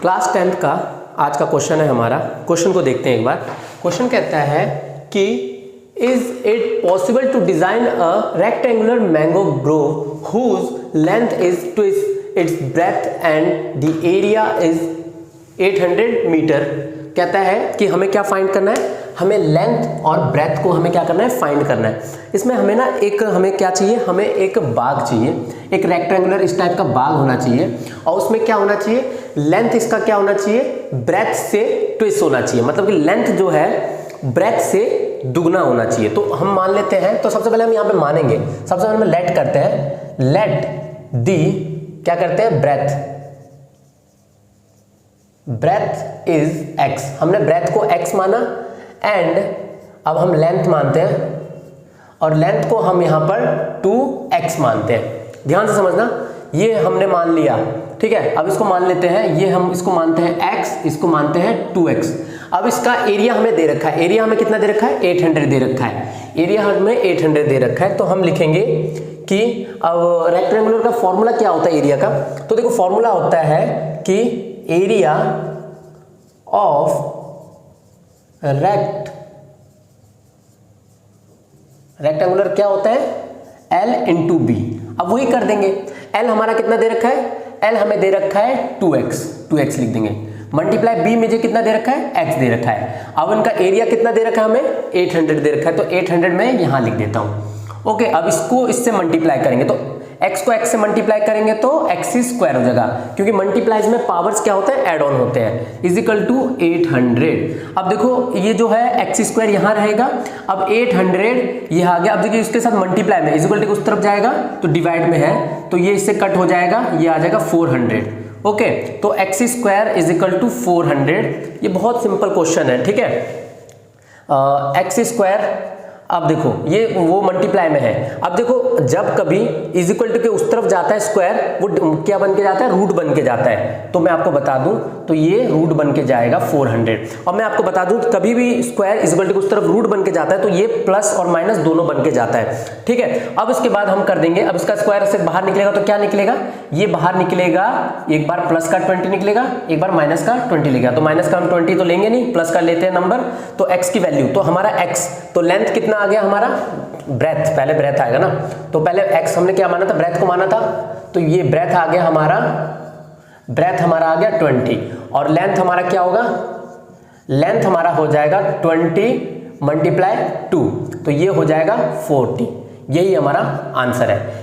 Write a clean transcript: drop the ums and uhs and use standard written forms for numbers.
Class 10th का आज का क्वेश्चन है हमारा। क्वेश्चन को देखते हैं एक बार। क्वेश्चन कहता है कि is it possible to design a rectangular mango grove whose length is twice its breadth and the area is 800 metre. कहता है कि हमें क्या फाइंड करना है, हमें लेंथ और ब्रेथ को हमें क्या करना है, फाइंड करना है। इसमें हमें ना हमें क्या चाहिए, हमें एक बाग चाहिए, एक रेक्टेंगुलर इस टाइप का बाग होना चाहिए और उसमें क्या होना चाहिए, लेंथ इसका क्या होना चाहिए, ब्रेथ से ट्विस्ट होना चाहिए। मतलब कि लेंथ जो है ब्रेथ से दुगना होना चाहिए। तो हम मान लेते हैं, तो सबसे पहले हम यहाँ पे मानेंगे, सबसे पहले हम लेट करते हैं, लेट दी क्या करते हैं, ब्रेथ इज x। हमने ब्रेथ को x माना एंड अब हम लेंथ मानते हैं और लेंथ को हम यहां पर 2x मानते हैं। ध्यान से समझना, ये हमने मान लिया, ठीक है। अब इसको मान लेते हैं, ये हम इसको मानते हैं x, इसको मानते हैं 2x। अब इसका एरिया हमें दे रखा है, एरिया हमें कितना दे रखा है, 800 दे रखा है, एरिया हमें 800 दे रखा है। तो हम लिखेंगे कि अब रेक्टेंगुलर का फॉर्मूला क्या होता है एरिया का। तो देखो फॉर्मूला होता है कि एरिया ऑफ रेक्टेंगुलर क्या होता है, L इंटू बी। अब वही कर देंगे, L हमारा कितना दे रखा है, L हमें दे रखा है 2x लिख देंगे, मल्टीप्लाई b मुझे कितना दे रखा है, x दे रखा है। अब इनका एरिया कितना दे रखा है, हमें 800 दे रखा है, तो 800 में यहां लिख देता हूं। ओके, अब इसको इससे मल्टीप्लाई करेंगे तो x को x से मल्टीप्लाई करेंगे तो x स्क्वायर हो जाएगा, क्योंकि मल्टीप्लाइज में पावर्स क्या होते हैं, ऐड ऑन होते हैं, इज इक्वल टू 800। अब देखो ये जो है x स्क्वायर यहां रहेगा, अब 800 ये आ गया। अब देखिए इसके साथ मल्टीप्लाई में इज इक्वल टू उस तरफ जाएगा तो डिवाइड में है, तो ये इससे कट हो जाएगा, ये आ जाएगा 400। ओके, तो x square is equal to 400। ये बहुत सिंपल क्वेश्चन है, ठीक है। x स्क्वायर, अब देखो ये वो मल्टीप्लाई में है। अब देखो जब कभी इज इक्वल टू के उस तरफ जाता है स्क्वायर, वो क्या बन के जाता है, रूट बन के जाता है। तो मैं आपको बता दूं, तो ये रूट बन के जाएगा 400। और मैं आपको बता दूं कभी भी स्क्वायर इज इक्वल टू के उस तरफ रूट बन के जाता है तो ये प्लस और माइनस दोनों बन के जाता है, ठीक है। अब इसके बाद हम कर देंगे, अब इसका स्क्वायर से बाहर निकलेगा तो क्या निकलेगा, ये बाहर निकलेगा, एक बार प्लस का 20 निकलेगा, एक बार माइनस का 20 निकलेगा। तो माइनस का हम 20 तो लेंगे नहीं, प्लस का लेते हैं नंबर। तो x की वैल्यू, तो हमारा x, तो लेंथ कितना आ गया हमारा, ब्रेथ, पहले ब्रेथ आएगा ना, तो पहले x हमने क्या माना था, ब्रेथ को माना था, तो ये ब्रेथ आ गया हमारा, ब्रेथ हमारा आ गया 20 और लेंथ हमारा क्या होगा, लेंथ हमारा हो जाएगा 20 मल्टीप्लाई 2, तो ये हो जाएगा 40। यही हमारा आंसर है।